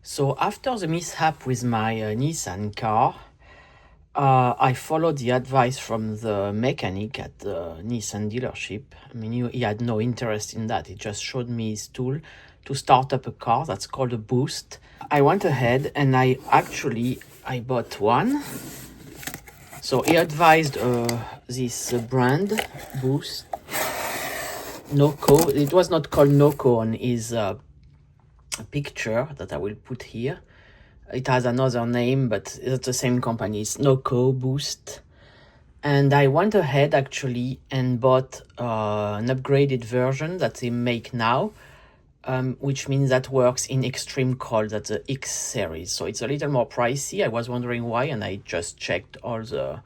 So after the mishap with my Nissan car, I followed the advice from the mechanic at the Nissan dealership. I mean, he had no interest in that. He just showed me his tool to start up a car that's called a Boost. I went ahead and I bought one. So he advised this brand, Boost, Noco. It was not called Noco on his picture that I will put here. It has another name, but it's the same company. It's Noco Boost. And I went ahead actually and bought an upgraded version that they make now, which means that works in extreme cold. That's the X series. So it's a little more pricey. I was wondering why, and I just checked all the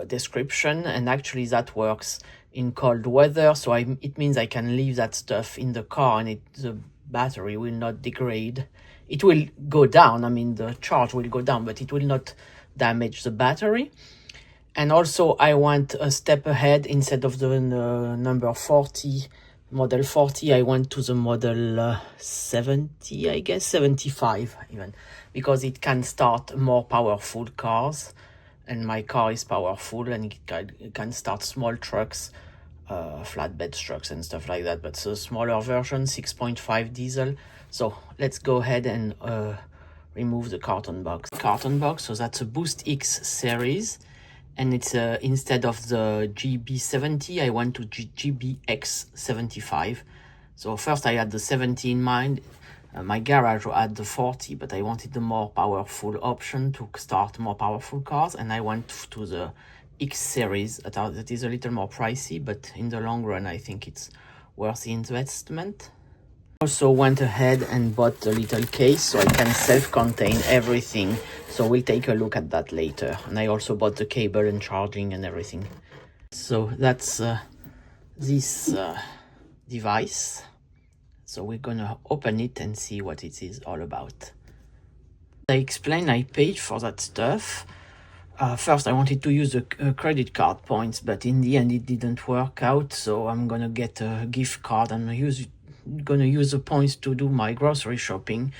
description, and actually that works in cold weather. So it means I can leave that stuff in the car and the battery will not degrade. It will go down, I mean the charge will go down, but it will not damage the battery. And also I went a step ahead. Instead of the number 40, model 40, I went to the model 70, I guess, 75 even, because it can start more powerful cars, and my car is powerful and it can start small trucks, flatbed trucks and stuff like that, but the smaller version, 6.5 diesel. So let's go ahead and remove the carton box. So that's a Boost X series, and it's instead of the GB70, I went to GBX75. So first I had the 70 in mind. My garage had the 40, but I wanted the more powerful option to start more powerful cars, and I went to the X series. That is a little more pricey, but in the long run I think it's worth the investment. Also went ahead and bought a little case so I can self-contain everything, so we'll take a look at that later. And I also bought the cable and charging and everything. So that's this device. So we're gonna open it and see what it is all about. I explained I paid for that stuff. First I wanted to use the credit card points, but in the end it didn't work out, so I'm gonna get a gift card and gonna use the points to do my grocery shopping.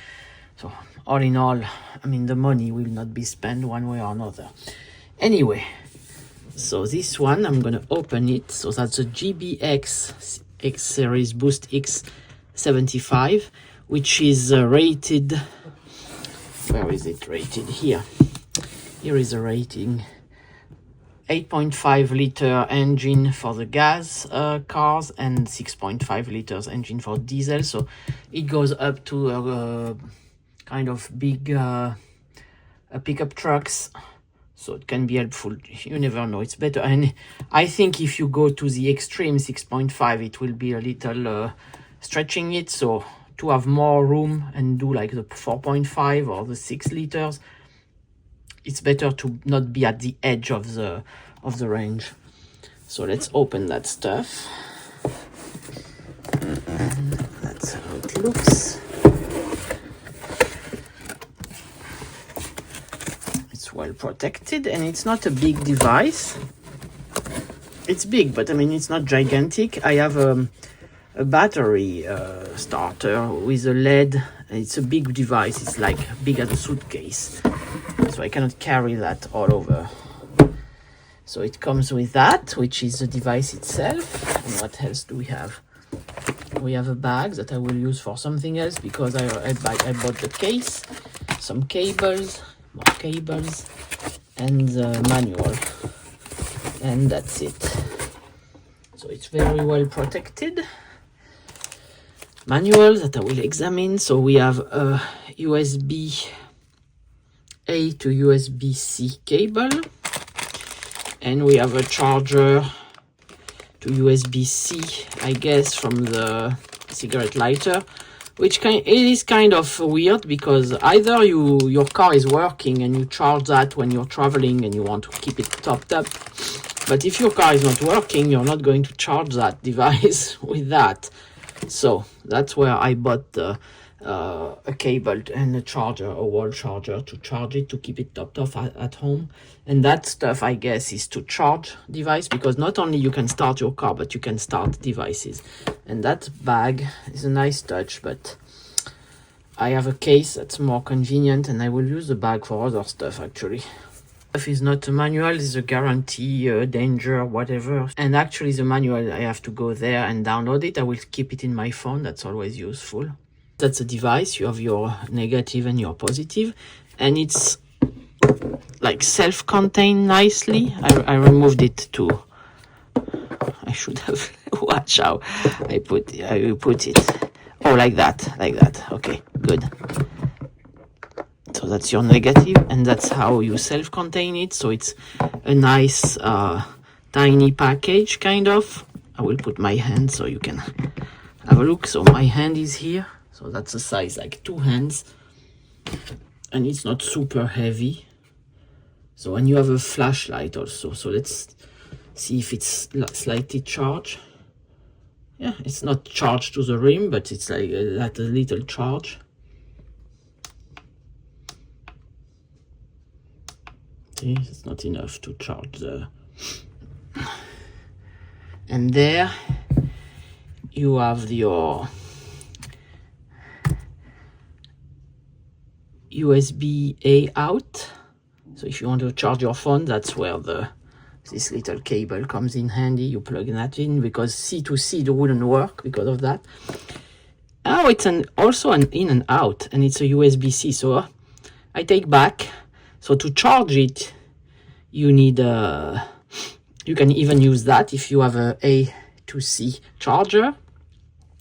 So all in all, I mean, the money will not be spent one way or another. Anyway, so this one, I'm gonna open it. So that's a GBX X series Boost X 75, which is rated, where is it rated? Here is a rating. 8.5 liter engine for the gas cars and 6.5 liters engine for diesel. So it goes up to kind of big pickup trucks, so it can be helpful. You never know, it's better. And I think if you go to the extreme 6.5, it will be a little stretching it, so to have more room and do like the 4.5 or the 6 liters, it's better to not be at the edge of the range. So let's open that stuff. And that's how it looks. It's well protected, and it's not a big device. It's big, but I mean it's not gigantic. I have a battery starter with a LED. It's a big device. It's like big as a suitcase, so I cannot carry that all over. So it comes with that, which is the device itself. And what else do we have? We have a bag that I will use for something else, because I bought the case, some cables, more cables, and the manual. And that's it. So it's very well protected. Manual that I will examine. So we have a USB-A to USB-C cable. And we have a charger to USB-C, I guess, from the cigarette lighter, which it is kind of weird, because either your car is working and you charge that when you're traveling and you want to keep it topped up, but if your car is not working, you're not going to charge that device with that. So that's where I bought a cable and a charger, a wall charger, to charge it, to keep it topped off at home. And that stuff, I guess, is to charge device, because not only you can start your car, but you can start devices. And that bag is a nice touch, but I have a case that's more convenient, and I will use the bag for other stuff actually. If it's not a manual, it's a guarantee, danger, whatever. And actually the manual, I have to go there and download it. I will keep it in my phone, that's always useful. That's a device, you have your negative and your positive, and it's like self-contained nicely. I removed it too. I should have watched how I put it. Oh, like that, okay, good. So that's your negative, and that's how you self-contain it. So it's a nice tiny package, kind of. I will put my hand so you can have a look. So my hand is here, so that's a size like 2 hands, and it's not super heavy. So, and you have a flashlight also, so let's see if it's slightly charged. Yeah, it's not charged to the rim, but it's like a little charge. See, it's not enough to charge the... And there you have your USB-A out. So if you want to charge your phone, that's where this little cable comes in handy. You plug that in, because C to C wouldn't work because of that. Oh, it's also an in and out, and it's a USB-C. So I take back. So to charge it, you need you can even use that if you have a to C charger.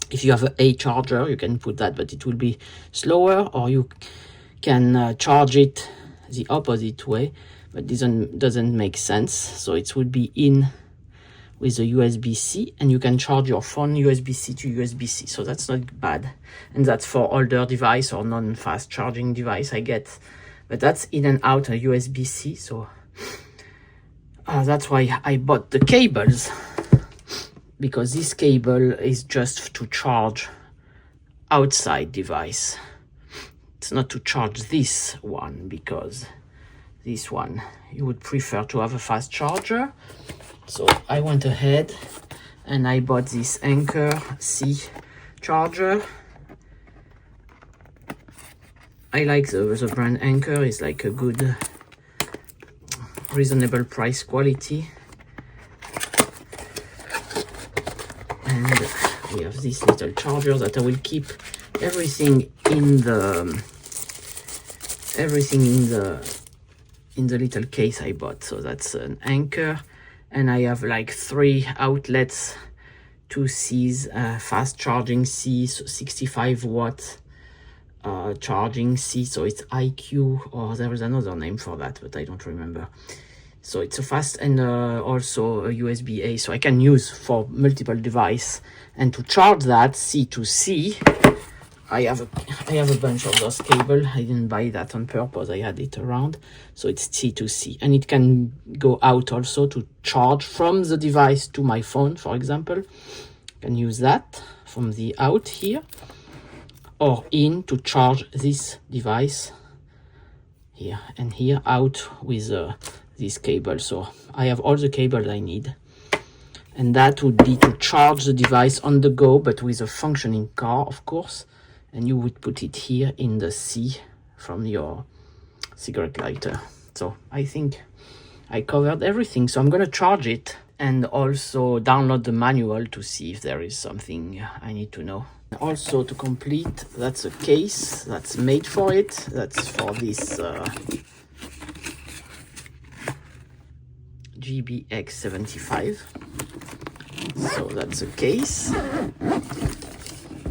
If you have an A charger, you can put that, but it will be slower. Or you can charge it the opposite way, but this doesn't make sense. So it would be in with a USB-C, and you can charge your phone USB-C to USB-C. So that's not bad, and that's for older device or non-fast charging device, I get. But that's in and out a USB-C, so that's why I bought the cables, because this cable is just to charge outside device. It's not to charge this one, because this one you would prefer to have a fast charger. So I went ahead and I bought this Anker C charger. I like the brand Anker. It's like a good, reasonable price quality. And we have this little charger that I will keep everything in the little case I bought. So that's an Anker, and I have like 3 outlets, 2 C's, fast charging C, so 65 watts. Charging C, so it's IQ, or there is another name for that, but I don't remember. So it's a fast, and also a USB-A, so I can use for multiple device. And to charge that C to C, I have a bunch of those cable. I didn't buy that on purpose, I had it around. So it's C to C, and it can go out also to charge from the device to my phone, for example. I can use that from the out here, or in to charge this device here, and here out with this cable. So I have all the cables I need, and that would be to charge the device on the go, but with a functioning car, of course. And you would put it here in the C from your cigarette lighter. So I think I covered everything. So I'm gonna charge it and also download the manual to see if there is something I need to know. Also, to complete, that's a case that's made for it. That's for this GBX75. So that's a case.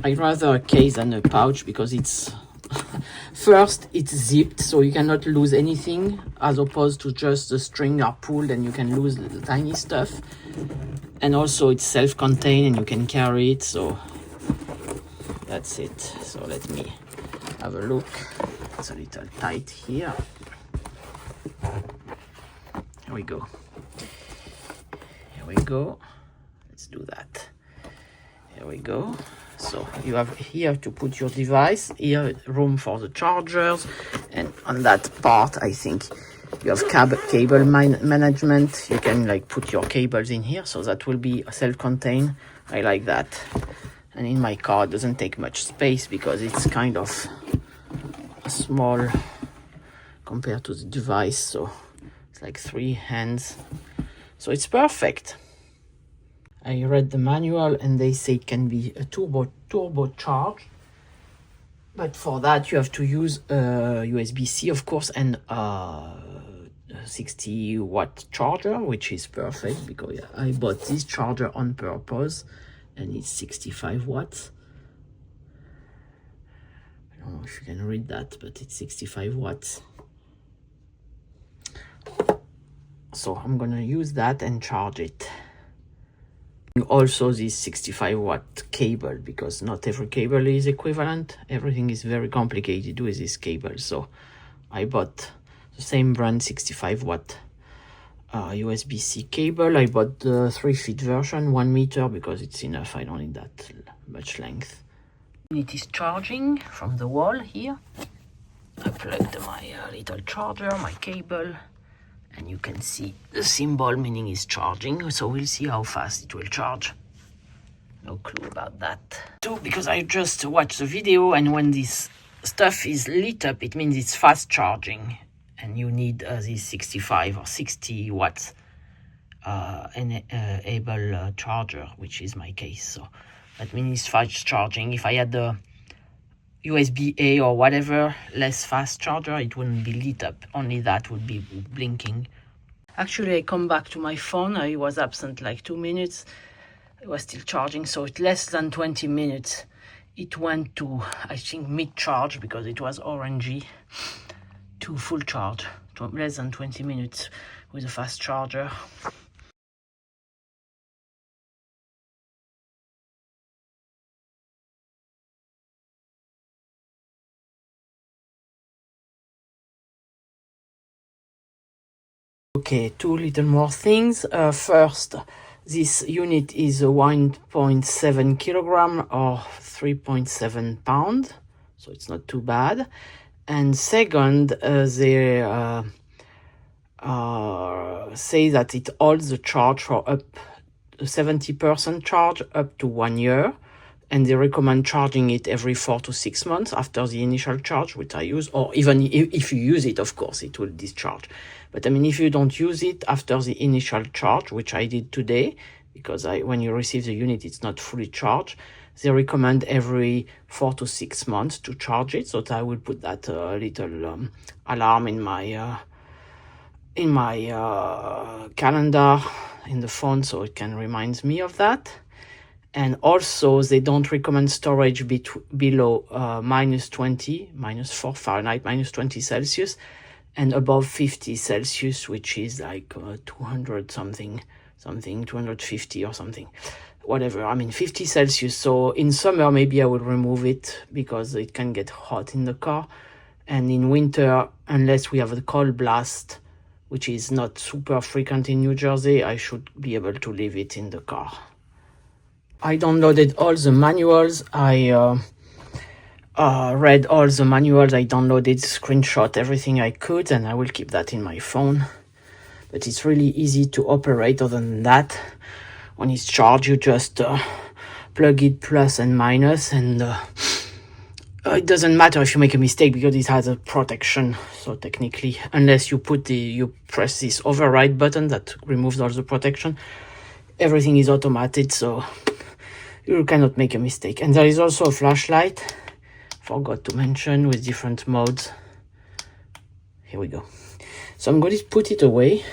I'd rather a case than a pouch, because it's first it's zipped, so you cannot lose anything, as opposed to just the string are pulled and you can lose little tiny stuff. And also it's self-contained and you can carry it, so that's it. So let me have a look. It's a little tight here. Here we go. Here we go. Let's do that. Here we go. So you have here to put your device, here room for the chargers, and on that part I think you have cable management. You can like put your cables in here, so that will be self-contained. I like that. And in my car it doesn't take much space because it's kind of small compared to the device, so it's like 3 hands, so it's perfect. I read the manual and they say it can be a turbo charge, but for that you have to use a USB-C, of course, and a 60-watt charger, which is perfect because I bought this charger on purpose and it's 65 watts. I don't know if you can read that, but it's 65 watts. So I'm gonna use that and charge it. Also this 65-watt cable, because not every cable is equivalent. Everything is very complicated with this cable, so I bought the same brand 65-watt USB-C cable. I bought the 3-feet version, 1 meter, because it's enough. I don't need that much length. It is charging from the wall here. I plugged my little charger, my cable, and you can see the symbol, meaning it's charging, so we'll see how fast it will charge. No clue about that. So, because I just watched the video, and when this stuff is lit up, it means it's fast charging, and you need this 65 or 60 watts able charger, which is my case. So that means it's fast charging. If I had the USB-A or whatever, less fast charger, it wouldn't be lit up. Only that would be blinking. Actually, I come back to my phone. I was absent like 2 minutes. It was still charging, so it's less than 20 minutes. It went to, I think, mid-charge because it was orangey, to full charge. Less than 20 minutes with a fast charger. Okay, 2 little more things. First, this unit is a 1.7 kilogram or 3.7 pound, so it's not too bad. And second, they say that it holds the charge for up 70% charge up to 1 year, and they recommend charging it every 4 to 6 months after the initial charge, which I use, or even if you use it, of course, it will discharge. But I mean, if you don't use it after the initial charge, which I did today, because when you receive the unit, it's not fully charged, they recommend every 4 to 6 months to charge it. So I will put that little alarm in my calendar in the phone, so it can remind me of that. And also, they don't recommend storage below -4 Fahrenheit, -20 Celsius, and above 50 Celsius, which is like 200 something, 250 or something, whatever. I mean, 50 Celsius. So in summer, maybe I will remove it because it can get hot in the car. And in winter, unless we have a cold blast, which is not super frequent in New Jersey, I should be able to leave it in the car. I downloaded all the manuals. I read all the manuals. I downloaded, screenshot everything I could, and I will keep that in my phone. But it's really easy to operate. Other than that, when it's charged, you just plug it plus and minus, and it doesn't matter if you make a mistake because it has a protection. So technically, unless you press this override button that removes all the protection, everything is automated, so you cannot make a mistake. And there is also a flashlight, forgot to mention, with different modes. Here we go. So I'm going to put it away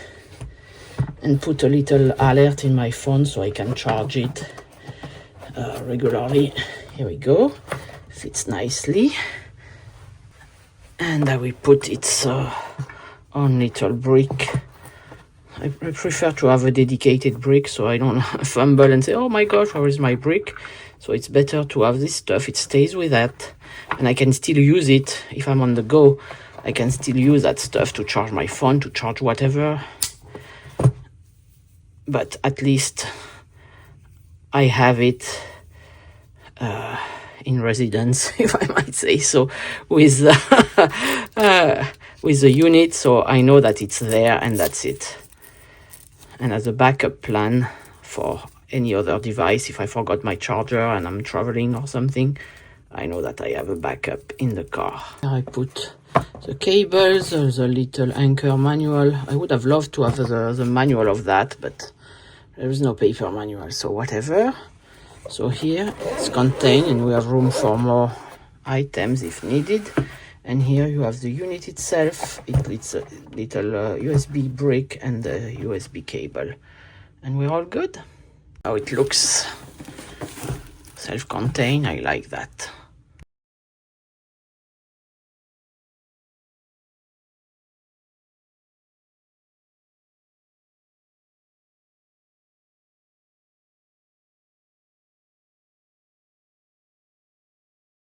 and put a little alert in my phone so I can charge it regularly. Here we go. Fits nicely. And I will put its own little brick. I prefer to have a dedicated brick so I don't fumble and say, oh my gosh, where is my brick? So it's better to have this stuff. It stays with that, and I can still use it if I'm on the go. I can still use that stuff to charge my phone, to charge whatever. But at least I have it in residence, if I might say so, with the unit, so I know that it's there and that's it. And as a backup plan for any other device, if I forgot my charger and I'm traveling or something, I know that I have a backup in the car. I put the cables, the little anchor manual. I would have loved to have the manual of that, but there is no paper manual, so whatever. So here it's contained and we have room for more items if needed. And here you have the unit itself. It's a little USB brick and a USB cable. And we're all good. How it looks self-contained, I like that.